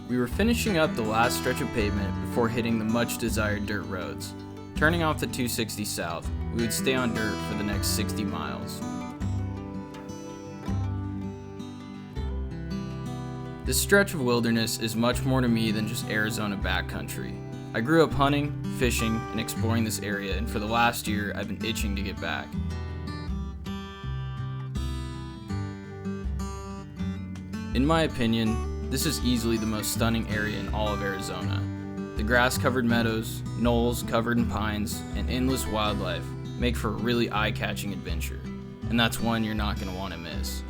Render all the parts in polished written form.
We were finishing up the last stretch of pavement before hitting the much desired dirt roads. Turning off the 260 south, we would stay on dirt for the next 60 miles. This stretch of wilderness is much more to me than just Arizona backcountry. I grew up hunting, fishing, and exploring this area, and for the last year, I've been itching to get back. In my opinion, this is easily the most stunning area in all of Arizona. The grass-covered meadows, knolls covered in pines, and endless wildlife make for a really eye-catching adventure, and that's one you're not going to want to miss.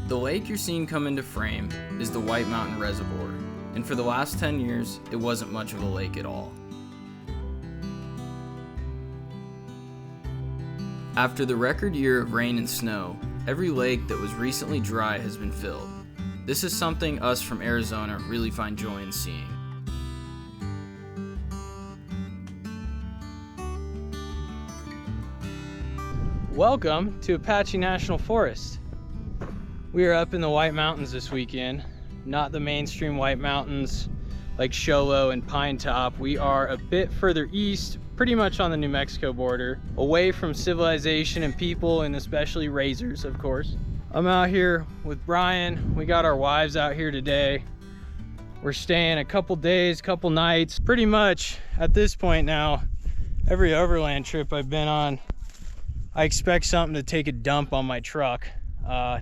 The lake you're seeing come into frame is the White Mountain Reservoir, and for the last 10 years, it wasn't much of a lake at all. After the record year of rain and snow, every lake that was recently dry has been filled. This is something us from Arizona really find joy in seeing. Welcome to Apache National Forest. We are up in the White Mountains this weekend, not the mainstream White Mountains like Show Low and Pine Top. We are a bit further east, pretty much on the New Mexico border, away from civilization and people, and especially razors, of course. I'm out here with Brian. We got our wives out here today. We're staying a couple days, couple nights. Pretty much at this point now, every overland trip I've been on, I expect something to take a dump on my truck.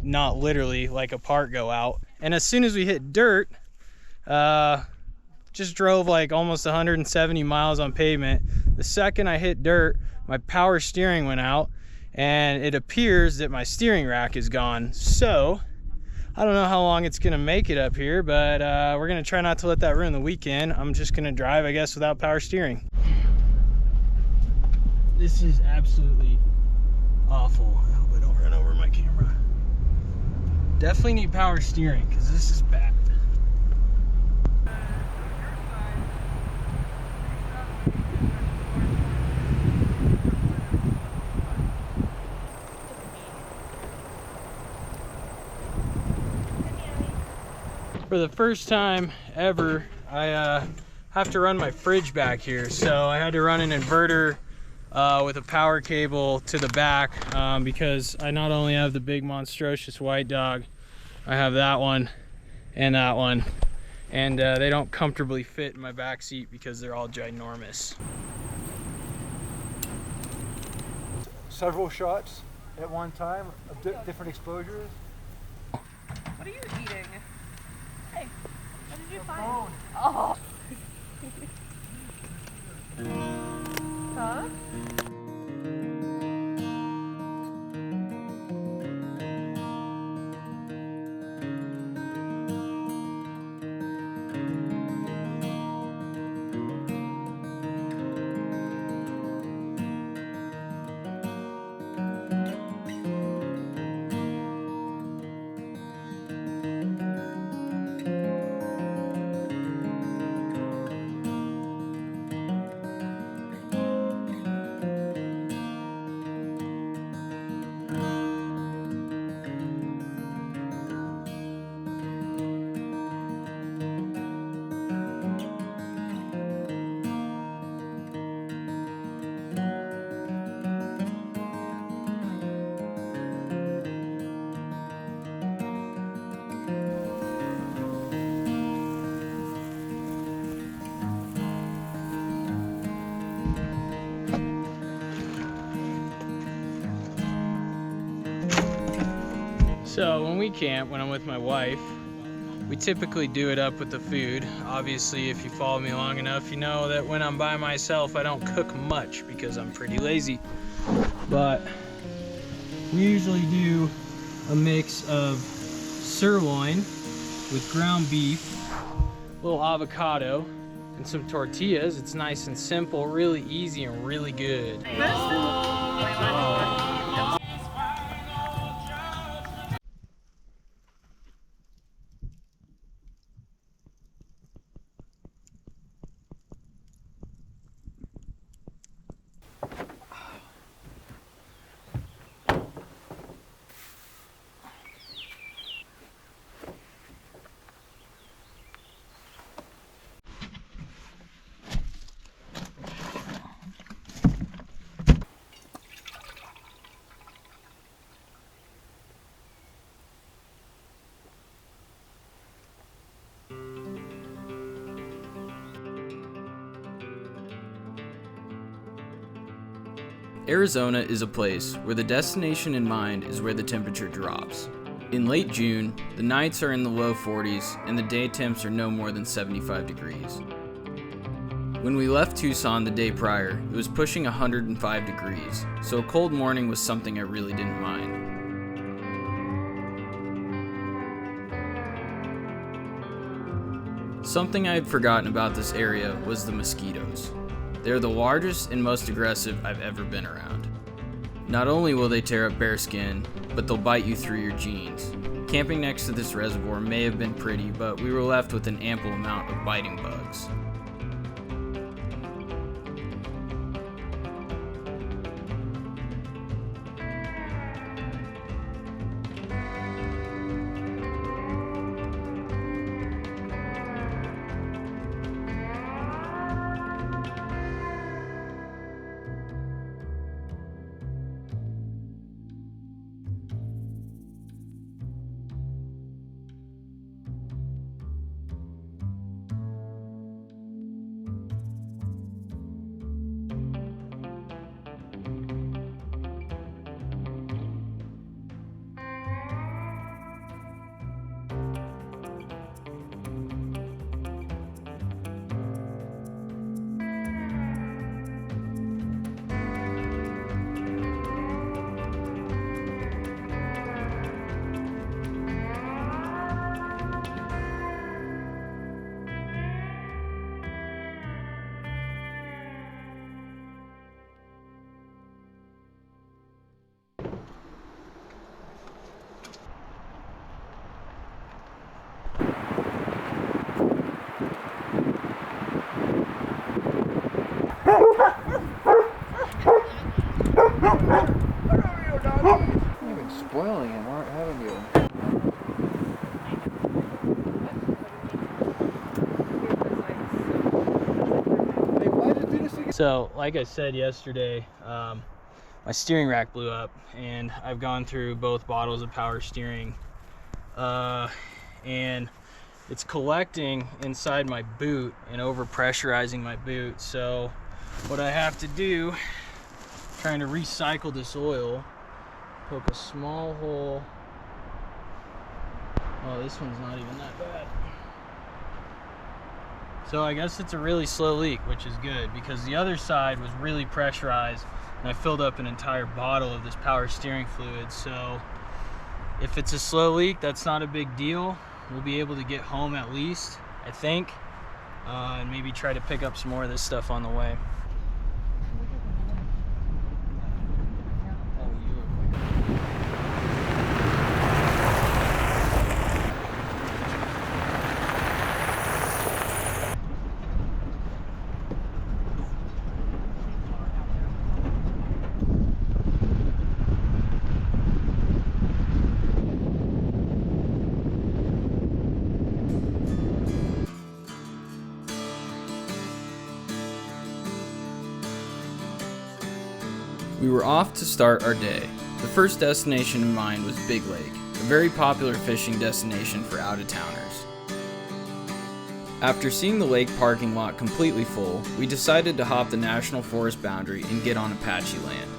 Not literally, like a part go out. And as soon as we hit dirt, just drove like almost 170 miles on pavement. The second I hit dirt, my power steering went out, and it appears that my steering rack is gone. So I don't know how long it's gonna make it up here, but we're gonna try not to let that ruin the weekend. I'm just gonna drive, I guess, without power steering. This is absolutely awful. I hope I don't run over my camera. Definitely need power steering because this is bad. For the first time ever, I have to run my fridge back here. So I had to run an inverter with a power cable to the back because I not only have the big monstrous white dog, I have that one, and they don't comfortably fit in my back seat because they're all ginormous. Several shots at one time of different exposures. What are you eating? Hey, what did you find? Oh. Huh? So when we camp, when I'm with my wife, we typically do it up with the food. Obviously, if you follow me long enough, you know that when I'm by myself, I don't cook much because I'm pretty lazy. But we usually do a mix of sirloin with ground beef, a little avocado, and some tortillas. It's nice and simple, really easy, and really good. Arizona is a place where the destination in mind is where the temperature drops. In late June, the nights are in the low 40s and the day temps are no more than 75 degrees. When we left Tucson the day prior, it was pushing 105 degrees, so a cold morning was something I really didn't mind. Something I had forgotten about this area was the mosquitoes. They're the largest and most aggressive I've ever been around. Not only will they tear up bare skin, but they'll bite you through your jeans. Camping next to this reservoir may have been pretty, but we were left with an ample amount of biting bugs. You've been spoiling him, haven't you? Hey, why did you do this again? So, like I said yesterday, my steering rack blew up, and I've gone through both bottles of power steering, and it's collecting inside my boot and over pressurizing my boot. So what I have to do, trying to recycle this oil, poke a small hole. Oh, this one's not even that bad. So I guess it's a really slow leak, which is good because the other side was really pressurized and I filled up an entire bottle of this power steering fluid. So if it's a slow leak, that's not a big deal. We'll be able to get home at least, I think, and maybe try to pick up some more of this stuff on the way. We were off to start our day. The first destination in mind was Big Lake, a very popular fishing destination for out-of-towners. After seeing the lake parking lot completely full, we decided to hop the National Forest boundary and get on Apache land.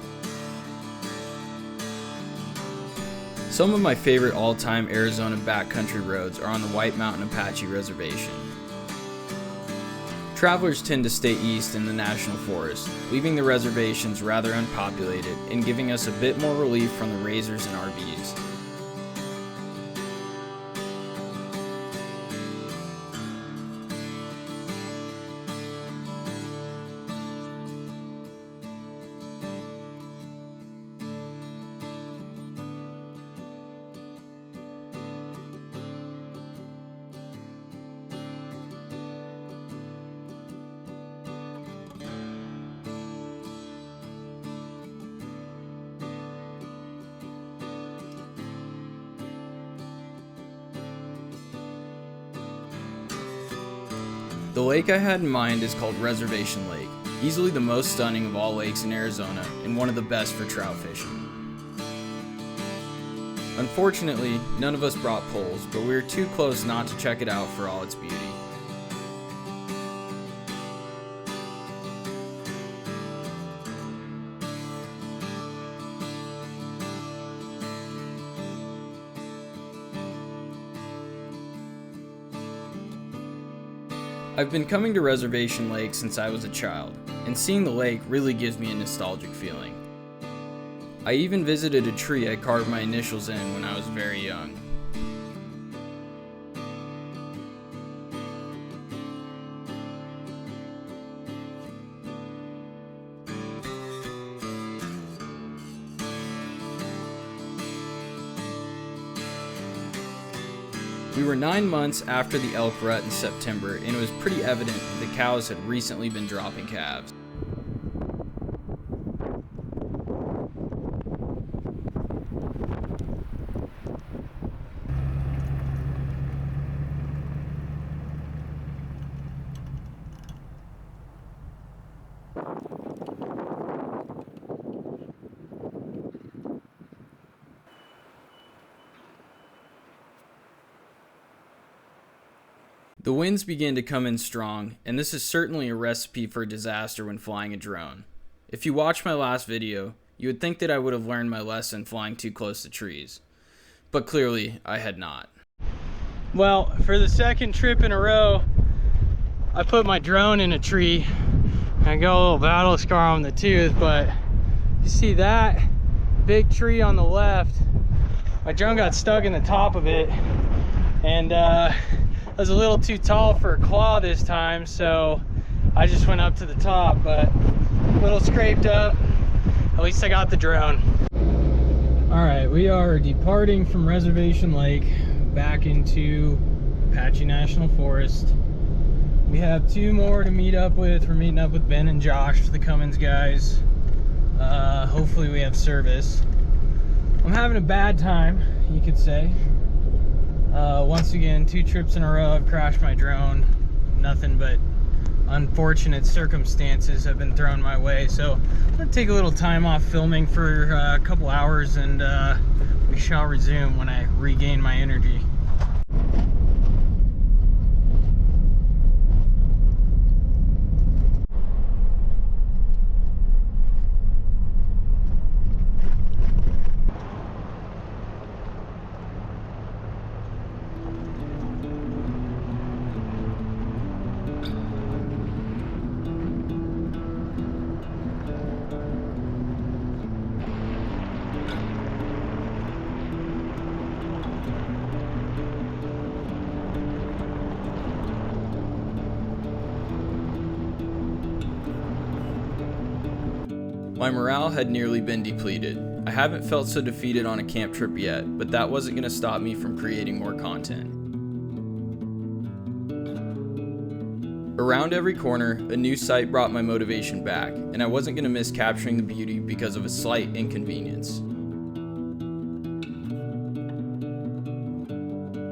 Some of my favorite all-time Arizona backcountry roads are on the White Mountain Apache Reservation. Travelers tend to stay east in the National Forest, leaving the reservations rather unpopulated and giving us a bit more relief from the razors and RVs. The lake I had in mind is called Reservation Lake, easily the most stunning of all lakes in Arizona and one of the best for trout fishing. Unfortunately, none of us brought poles, but we were too close not to check it out for all its beauty. I've been coming to Reservation Lake since I was a child, and seeing the lake really gives me a nostalgic feeling. I even visited a tree I carved my initials in when I was very young. We were 9 months after the elk rut in September, and it was pretty evident that the cows had recently been dropping calves. The winds began to come in strong, and this is certainly a recipe for disaster when flying a drone. If you watched my last video, you would think that I would have learned my lesson flying too close to trees, but clearly I had not. Well, for the second trip in a row, I put my drone in a tree. I got a little battle scar on the tooth, but you see that big tree on the left? My drone got stuck in the top of it, and I was a little too tall for a claw this time, so I just went up to the top, but a little scraped up. At least I got the drone. All right, we are departing from Reservation Lake back into Apache National Forest. We have 2 more to meet up with. We're meeting up with Ben and Josh, the Cummins guys. Hopefully we have service. I'm having a bad time, you could say. Once again, 2 trips in a row I've crashed my drone. Nothing but unfortunate circumstances have been thrown my way, so I'm gonna take a little time off filming for a couple hours, and we shall resume when I regain my energy. My morale had nearly been depleted. I haven't felt so defeated on a camp trip yet, but that wasn't going to stop me from creating more content. Around every corner, a new sight brought my motivation back, and I wasn't going to miss capturing the beauty because of a slight inconvenience.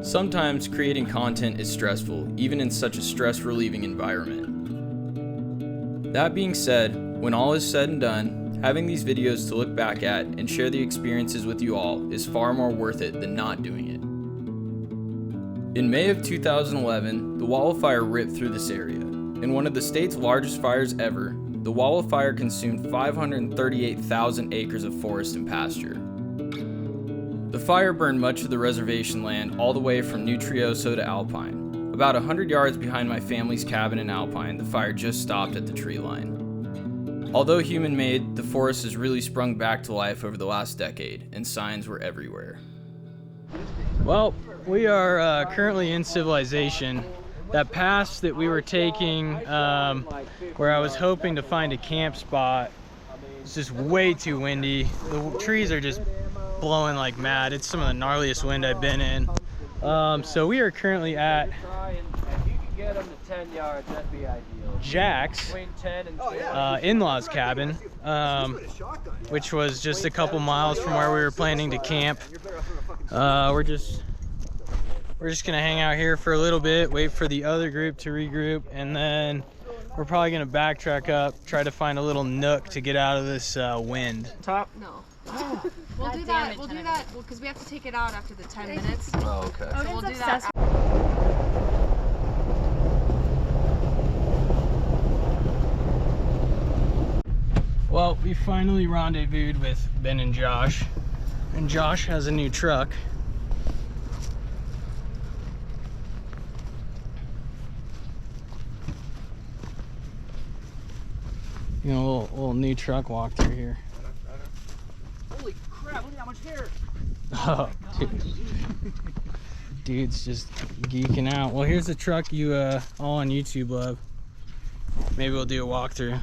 Sometimes creating content is stressful, even in such a stress-relieving environment. That being said, when all is said and done, having these videos to look back at and share the experiences with you all is far more worth it than not doing it. In May of 2011, the wall of fire ripped through this area. In one of the state's largest fires ever, the wall of fire consumed 538,000 acres of forest and pasture. The fire burned much of the reservation land all the way from New Trioso to Alpine. About 100 yards behind my family's cabin in Alpine, the fire just stopped at the tree line. Although human-made, the forest has really sprung back to life over the last decade, and signs were everywhere. Well, we are currently in civilization. That pass that we were taking, where I was hoping to find a camp spot, it's just way too windy. The trees are just blowing like mad. It's some of the gnarliest wind I've been in. So we are currently at Jack's in-laws cabin, which was just a couple miles from where we were planning to camp. We're just gonna hang out here for a little bit, wait for the other group to regroup, and then we're probably gonna backtrack up, try to find a little nook to get out of this wind. No. We'll do that. We'll do that because we have to take it out after the 10 minutes. Oh, okay. So we'll do that. Well, we finally rendezvoused with Ben and Josh has a new truck. You know, a little new truck walkthrough here. Holy crap, look at how much hair! Oh, dude. Dude's just geeking out. Well, here's the truck you all on YouTube love. Maybe we'll do a walkthrough.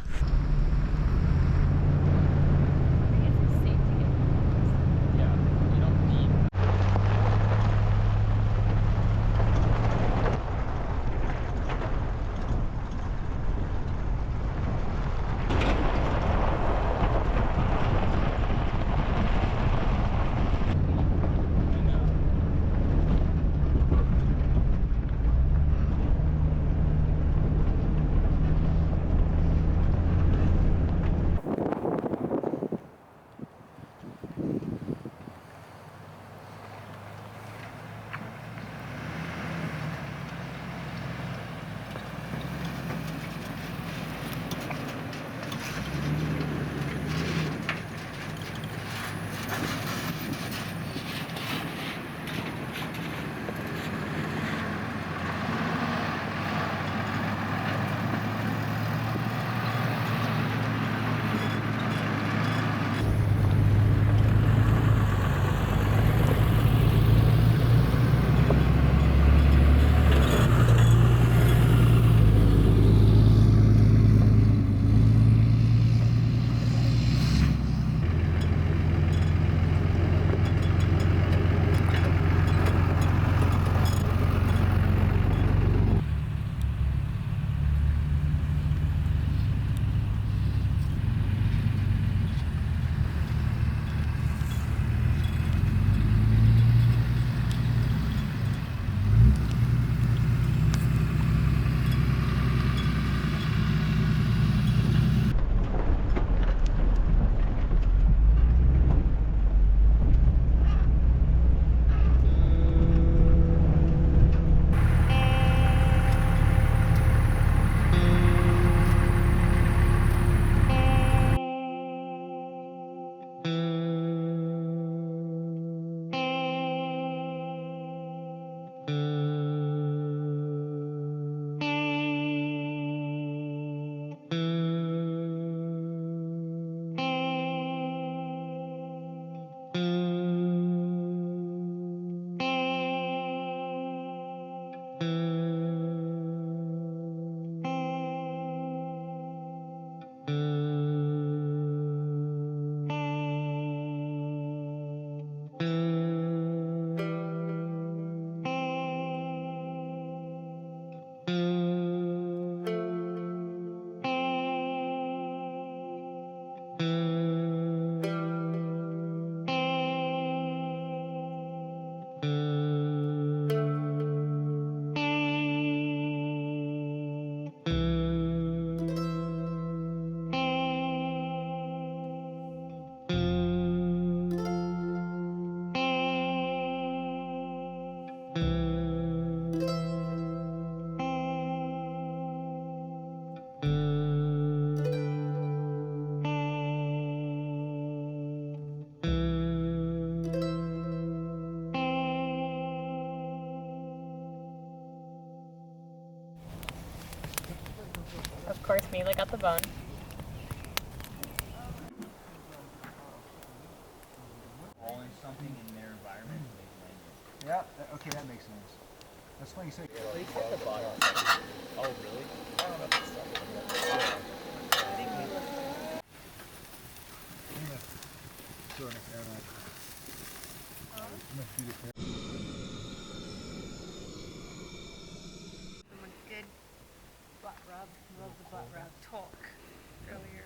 Of course, me lick out the bone. Something in their environment. Yeah, okay, that makes sense. That's funny you say. They cut the bottom. Oh, really? I don't know if it's A good butt rub. Love the butt rub talk earlier.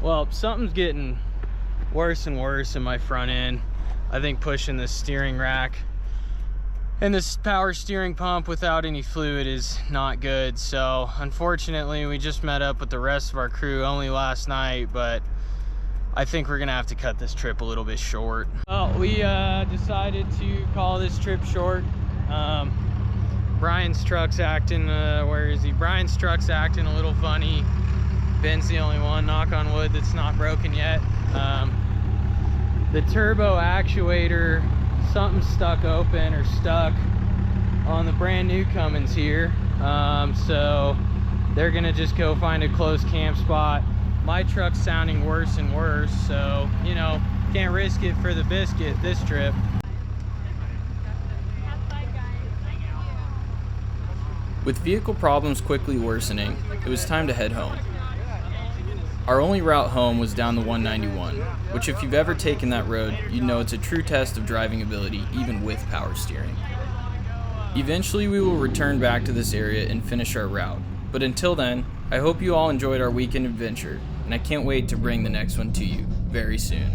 Well, something's getting worse and worse in my front end. I think pushing this steering rack and this power steering pump without any fluid is not good. So unfortunately, we just met up with the rest of our crew only last night, but I think we're gonna have to cut this trip a little bit short. Well, we decided to call this trip short. Brian's truck's acting, where is he? Brian's truck's acting a little funny. Ben's the only one, knock on wood, that's not broken yet. The turbo actuator, something's stuck open or stuck on the brand new Cummins here. So they're gonna just go find a close camp spot. My truck's sounding worse and worse, so, you know, can't risk it for the biscuit this trip. With vehicle problems quickly worsening, it was time to head home. Our only route home was down the 191, which if you've ever taken that road, you'd know it's a true test of driving ability even with power steering. Eventually we will return back to this area and finish our route, but until then, I hope you all enjoyed our weekend adventure, and I can't wait to bring the next one to you very soon.